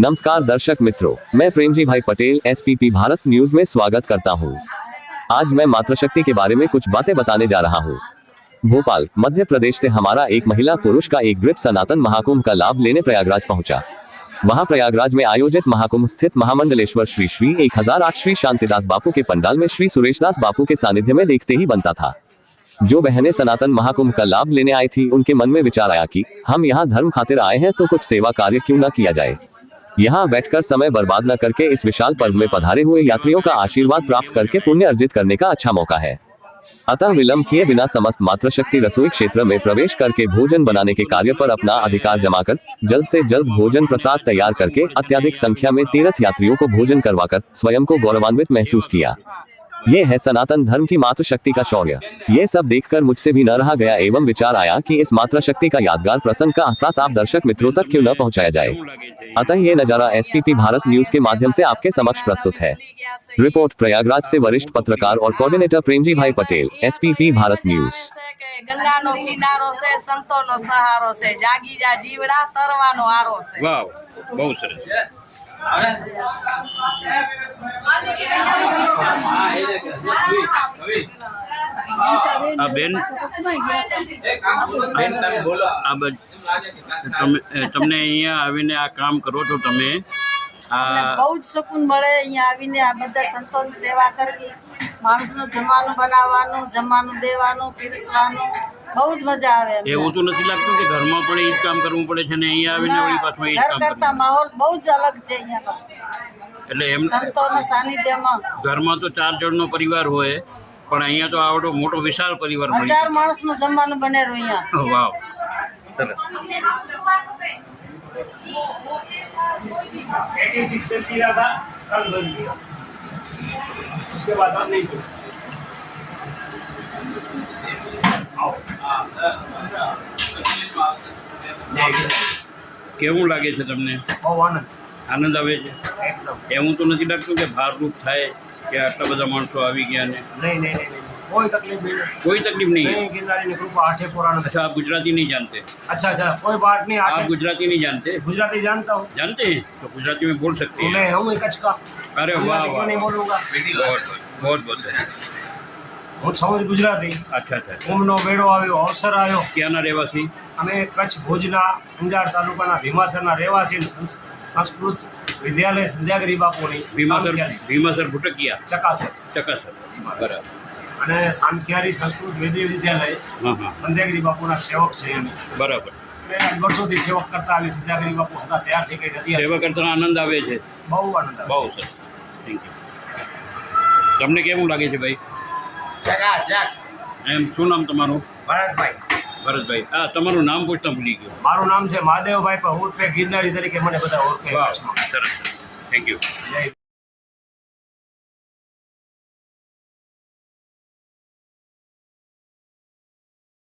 नमस्कार दर्शक मित्रों, मैं प्रेमजी भाई पटेल एसपीपी भारत न्यूज में स्वागत करता हूं। आज मैं मातृशक्ति के बारे में कुछ बातें बताने जा रहा हूं। भोपाल, मध्य प्रदेश से हमारा एक महिला पुरुष का एक ग्रुप सनातन महाकुंभ का लाभ लेने प्रयागराज पहुंचा। वहां प्रयागराज में आयोजित महाकुंभ स्थित महामंडलेश्वर श्री श्री 1008 श्री शांतिदास बापू के पंडाल में श्री सुरेशदास बापू के सानिध्य में देखते ही बनता था। जो बहनें सनातन महाकुंभ का लाभ लेने आई थी, उनके मन में विचार आया कि हम यहाँ धर्म खातिर आए हैं तो कुछ सेवा कार्य क्यों न किया जाए। यहाँ बैठकर समय बर्बाद न करके इस विशाल पर्व में पधारे हुए यात्रियों का आशीर्वाद प्राप्त करके पुण्य अर्जित करने का अच्छा मौका है। अतः विलंब किए बिना समस्त मातृशक्ति रसोई क्षेत्र में प्रवेश करके भोजन बनाने के कार्य पर अपना अधिकार जमाकर जल्द से जल्द भोजन प्रसाद तैयार करके अत्यधिक संख्या में तीर्थ यात्रियों को भोजन करवाकर स्वयं को गौरवान्वित महसूस किया। ये है सनातन धर्म की मातृशक्ति का शौर्य। ये सब देखकर मुझसे भी न रहा गया एवं विचार आया कि इस मातृशक्ति का यादगार प्रसंग का एहसास आप दर्शक मित्रों तक क्यों न पहुंचाया जाए। अतः ये नजारा एसपीपी भारत न्यूज के माध्यम से आपके समक्ष प्रस्तुत है। रिपोर्ट प्रयागराज से वरिष्ठ पत्रकार और coordinator Premji Bhai Patel, SPP Bharat news. Ganga नो किनारो से संतो नो सहारो से जागी जा जीवड़ा तरवानो आरो से। वाह, बहुत सरस। બેન તમને અહીંયા આવીને આ કામ કરો છો તમે બહુ જ સુકૂન મળે અહીંયા આવીને આ બધા સંતોની સેવા કરવી, માણસનું જમવાનું બનાવવાનું, જમવાનું દેવાનું, પીરસવાનું બહુ જ મજા આવે। એવું તો નથી લાગતું કે ઘરમાં પણ એ જ કામ કરવું પડે છે ને અહીંયા આવીને વળી પાછું એ જ કામ કરતા માહોલ બહુ જ અલગ છે અહીંયાનો। એટલે એમ સંતોના સાનિધ્યમાં ઘરમાં તો 4 જણનો પરિવાર હોય, પણ અહીંયા તો આવડો મોટો વિશાળ પરિવાર મળી 1000 માણસનું જમવાનું બનેરું અહીંયા। વાવ, સરસ। 86 से किया था, कल बन गया, उसके बाद अब नहीं किया। કેવું લાગે છે તમને? બહુ આનંદ આવે છે એકદમ। એવું તો નથી લાગતું કે ભારરૂપ થાય કે આટલા બધા માણસો આવી ગયા ને? नहीं नहीं नहीं कोई तकलीफ नहीं है। कोई तकलीफ नहीं है। नहीं, गिरनारी ने कृपा आठे पुराण। अच्छा, आप गुजराती नहीं जानते? अच्छा अच्छा, कोई बात नहीं। आप आठे गुजराती नहीं जानते? गुजराती जानता हूँ जानते हैं तो गुजराती में बोल सकते हैं। मैं हूँ कच्छ का। अरे वाह गुजराती क्यों वाह, नहीं बोलूँगा। बहुत बहुत હું છું જ ગુજરાતી। अच्छा अच्छा। કુંભનો બેડો આવ્યો, અવસર આવ્યો। ક્યાંના રહેવાસી? અમે કચ્છ ભુજના અંજાર તાલુકાના ભીમાસરના રહેવાસી સંસ્કૃત વિદ્યાલય સંધ્યાગીરી બાપુની ભીમાસર ભુટકિયા ચકાસર બરાબર। અને સામખિયારી સંસ્કૃત વેદીય વિદ્યાલય હા હા, સંધ્યાગીરી બાપુના સેવક છે અમે। બરાબર। વર્ષોથી સેવક કરતા આવી સંધ્યાગીરી બાપુ હતા ત્યાર થઈ ગઈ નથી। સેવા કરતા આનંદ આવે છે, બહુ આનંદ આવે। બહુ સરસ, થેન્ક યુ। તમને કેવું લાગે છે ભાઈ? એમ શું નામ તમારું? ભરતભાઈ। ભરતભાઈ, હા, તમારું નામ પૂછતા ભૂલી ગયો। મારું નામ છે મહાદેવભાઈ, પણ ઉર્ફે ગિરનારી તરીકે મને બધા ઓળખે। વાહ, સરસ, થેન્ક યુ। જય